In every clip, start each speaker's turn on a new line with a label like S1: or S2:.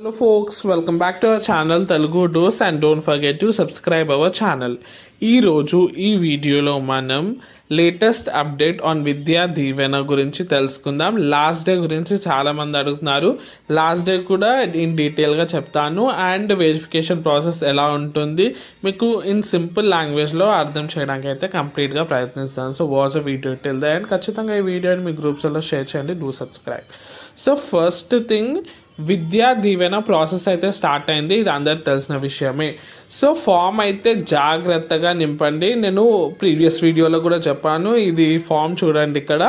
S1: Hello folks, welcome back to our channel Telugu Dose and don't forget to subscribe our channel. ఈరోజు ఈ వీడియోలో మనం latest update on Vidya Deevena గురించి తెలుసుకుందాం. Last day గురించి చాలామంది అడుగుతున్నారు. లాస్ట్ డే కూడా ఇన్ డీటెయిల్గా చెప్తాను అండ్ వెరిఫికేషన్ ప్రాసెస్ ఎలా ఉంటుంది మీకు ఇన్ సింపుల్ లాంగ్వేజ్లో అర్థం చేయడానికి అయితే కంప్లీట్గా ప్రయత్నిస్తాను. So watch a video till the end. ఖచ్చితంగా ఈ వీడియోని మీ గ్రూప్స్లో షేర్ చేయండి. Do subscribe. So first thing, Vidya Deevena process అయితే స్టార్ట్ అయింది. ఇది అందరికి తెలిసిన విషయమే. సో ఫామ్ అయితే జాగ్రత్తగా నింపండి. నేను ప్రీవియస్ వీడియోలో కూడా చెప్పాను. ఇది ఫామ్ చూడండి ఇక్కడ.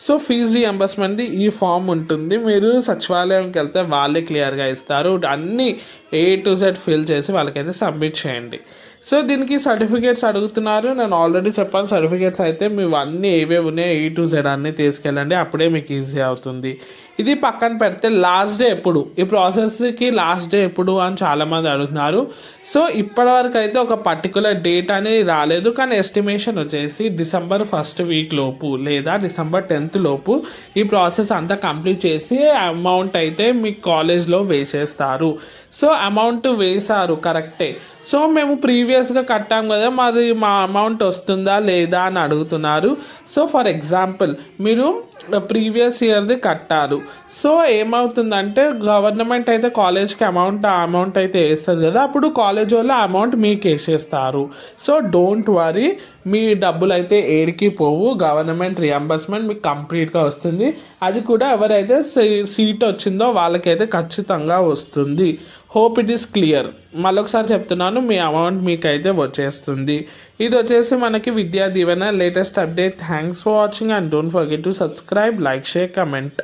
S1: సో ఫీజు రియంబర్స్మెంట్ది ఈ ఫామ్ ఉంటుంది. మీరు సచివాలయంకి వెళ్తే వాళ్ళే క్లియర్గా ఇస్తారు. అన్నీ A to Z ఫిల్ చేసి వాళ్ళకైతే సబ్మిట్ చేయండి. సో దీనికి సర్టిఫికేట్స్ అడుగుతున్నారు. నేను ఆల్రెడీ చెప్పాను, సర్టిఫికేట్స్ అయితే మీరు అన్నీ ఏవేవి ఉన్నాయో A to Z అన్నీ తీసుకెళ్ళండి. అప్పుడే మీకు ఈజీ అవుతుంది. ఇది పక్కన పెడితే లాస్ట్ డే ఎప్పుడు, ఈ ప్రాసెస్కి లాస్ట్ డే ఎప్పుడు అని చాలామంది అడుగుతున్నారు. సో ఇప్పటివరకు అయితే ఒక పర్టికులర్ డేట్ అనేది రాలేదు. కానీ ఎస్టిమేషన్ వచ్చేసి December 1st వీక్ లోపు లేదా December 10th లోపు ఈ ప్రాసెస్ అంతా కంప్లీట్ చేసి అమౌంట్ అయితే మీ కాలేజ్లో వేసేస్తారు. సో అమౌంట్ వేశారు కరెక్టే. సో మేము ప్రీవియస్గా కట్టాం కదా, మరి మా అమౌంట్ వస్తుందా లేదా అని అడుగుతున్నారు. సో ఫర్ ఎగ్జాంపుల్ మీరు ప్రీవియస్ ఇయర్ది కట్టారు. సో ఏమవుతుందంటే గవర్నమెంట్ అయితే కాలేజ్కి అమౌంట్ అయితే వేస్తుంది కదా, అప్పుడు కాలేజ్ వాళ్ళు అమౌంట్ మీకు వేసేస్తారు. సో డోంట్ వరీ, మీ డబ్బులు అయితే ఏడికి పోవు. గవర్నమెంట్ రియంబర్స్మెంట్ మీకు కంప్లీట్గా వస్తుంది. అది కూడా ఎవరైతే సీట్ వచ్చిందో వాళ్ళకైతే ఖచ్చితంగా వస్తుంది. Hope it is clear. మళ్ళొకసారి చెప్తున్నాను, మీ అమౌంట్ మీకైతే వచ్చేస్తుంది. ఇది వచ్చేసి మనకి Vidya Deevena latest update. Thanks for watching and don't forget to subscribe, like, share, comment.